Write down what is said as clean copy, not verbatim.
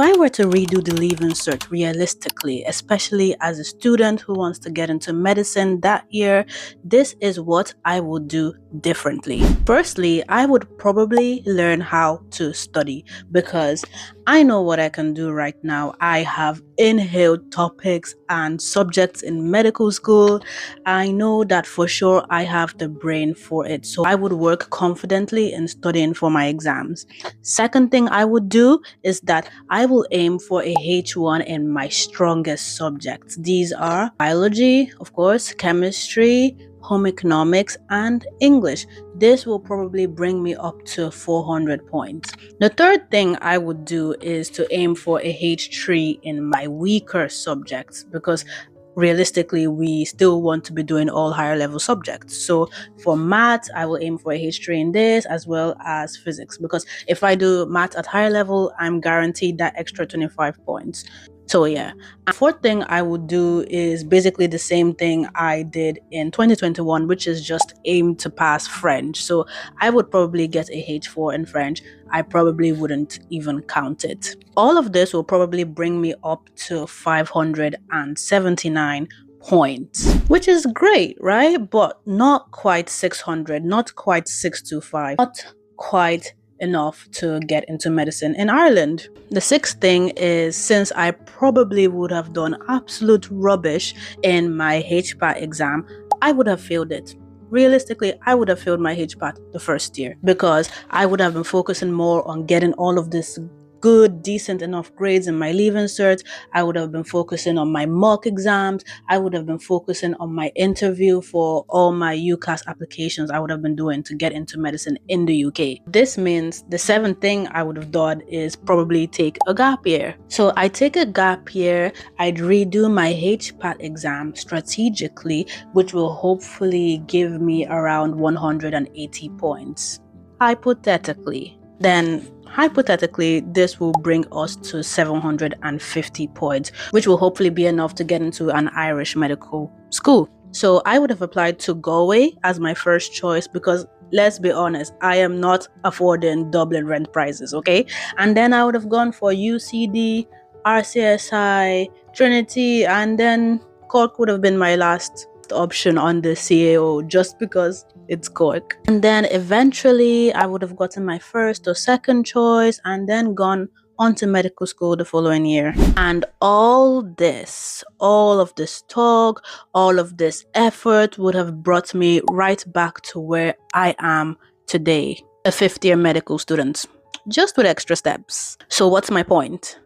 If I were to redo the Leaving Cert realistically, especially as a student who wants to get into medicine that year, this is what I would do differently. Firstly, I would probably learn how to study because I know what I can do right now. I have inhaled topics and subjects in medical school. I know that for sure I have the brain for it. So I would work confidently in studying for my exams. Second thing I would do is that I will aim for a H1 in my strongest subjects. These are biology, of course, chemistry, home economics, and English. This will probably bring me up to 400 points. The third thing I would do is to aim for a H3 in my weaker subjects because realistically we still want to be doing all higher level subjects. So for math, I will aim for a H3 in this as well as physics, because if I do math at higher level, I'm guaranteed that extra 25 points. So yeah. And fourth thing I would do is basically the same thing I did in 2021, which is just aim to pass French. So I would probably get a H4 in French. I probably wouldn't even count it. All of this will probably bring me up to 579 points, which is great, right? But not quite 600, not quite 625, not quite enough to get into medicine in Ireland. The sixth thing is, since I probably would have done absolute rubbish in my HPAT exam, I would have failed it. Realistically, I would have failed my HPAT the first year because I would have been focusing more on getting all of this good, decent enough grades in my Leaving Cert. I would have been focusing on my mock exams. I would have been focusing on my interview for all my UCAS applications I would have been doing to get into medicine in the UK. This means the seventh thing I would have done is probably take a gap year. So I take a gap year, I'd redo my HPAT exam strategically, which will hopefully give me around 180 points. Hypothetically. Then hypothetically, this will bring us to 750 points, which will hopefully be enough to get into an Irish medical school. So I would have applied to Galway as my first choice because, let's be honest, I am not affording Dublin rent prices, okay? And then I would have gone for UCD, RCSI, Trinity, and then Cork would have been my last option on the CAO just because it's Cork. And then eventually I would have gotten my first or second choice and then gone on to medical school the following year. And all of this talk, all of this effort would have brought me right back to where I am today, a fifth-year medical student, just with extra steps. So what's my point?